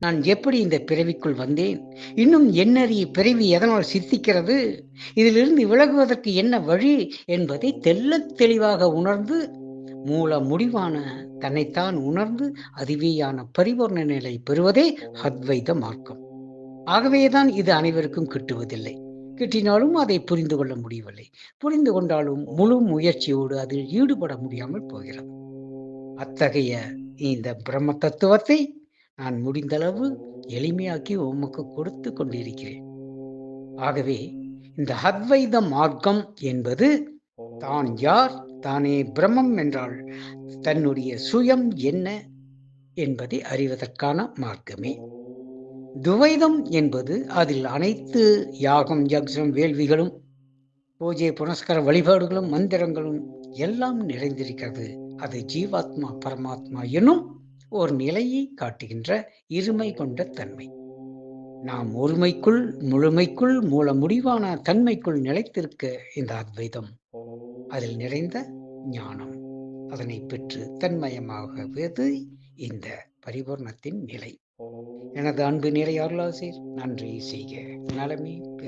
நான் எப்படி இந்த பிறவிக்குள் வந்தேன்? இன்னும் எண்ணறிய பிறவி எதனால் சித்திக்கிறது? இதிலிருந்து விலகுவதற்கு என்ன வழி? என்பதை தெள்ளத் தெளிவாக உணர்ந்து, மூல முடிவான தன்னைத்தான் உணர்ந்து, அதுவேயான பரிபூரண நிலை பெறுவதே அத்வைத மார்க்கம். ஆகவேதான் இது அனைவருக்கும் கிட்டுவதில்லை. கிட்டினாலும் அதை புரிந்து கொள்ள முடியவில்லை. புரிந்து கொண்டாலும் முழு முயற்சியோடு அதில் ஈடுபட முடியாமல் போகிறது. அத்தகைய இந்த பிரம்ம தத்துவத்தை நான் முடிந்தளவு எளிமையாக்கி உமக்கு கொடுத்து கொண்டிருக்கிறேன். ஆகவே இந்த அத்வைத மார்க்கம் என்பது தான் யார், தானே பிரம்மம் என்றால் தன்னுடைய சுயம் என்ன என்பதை அறிவதற்கான மார்க்கமே. துவைதம் என்பது அதில் அனைத்து யாகம், யக்ஷம், வேள்விகளும், பூஜை, புனஸ்கார வழிபாடுகளும், மந்திரங்களும் எல்லாம் நிறைந்திருக்கிறது. அது ஜீவாத்மா, பரமாத்மா எனும் ஒரு நிலையை காட்டுகின்ற இருமை கொண்ட தன்மை. நாம் ஒருமைக்குள், முழுமைக்குள், மூல முடிவான தன்மைக்குள் நிலைத்திருக்க இந்த அத்வைதம், அதில் நிறைந்த ஞானம், அதனை பெற்று தன்மயமாகவது இந்த பரிபூர்ணத்தின் நிலை. எனது அன்பு நிறை அருளாசிர் நன்றி செய்க நலமே பெறுக.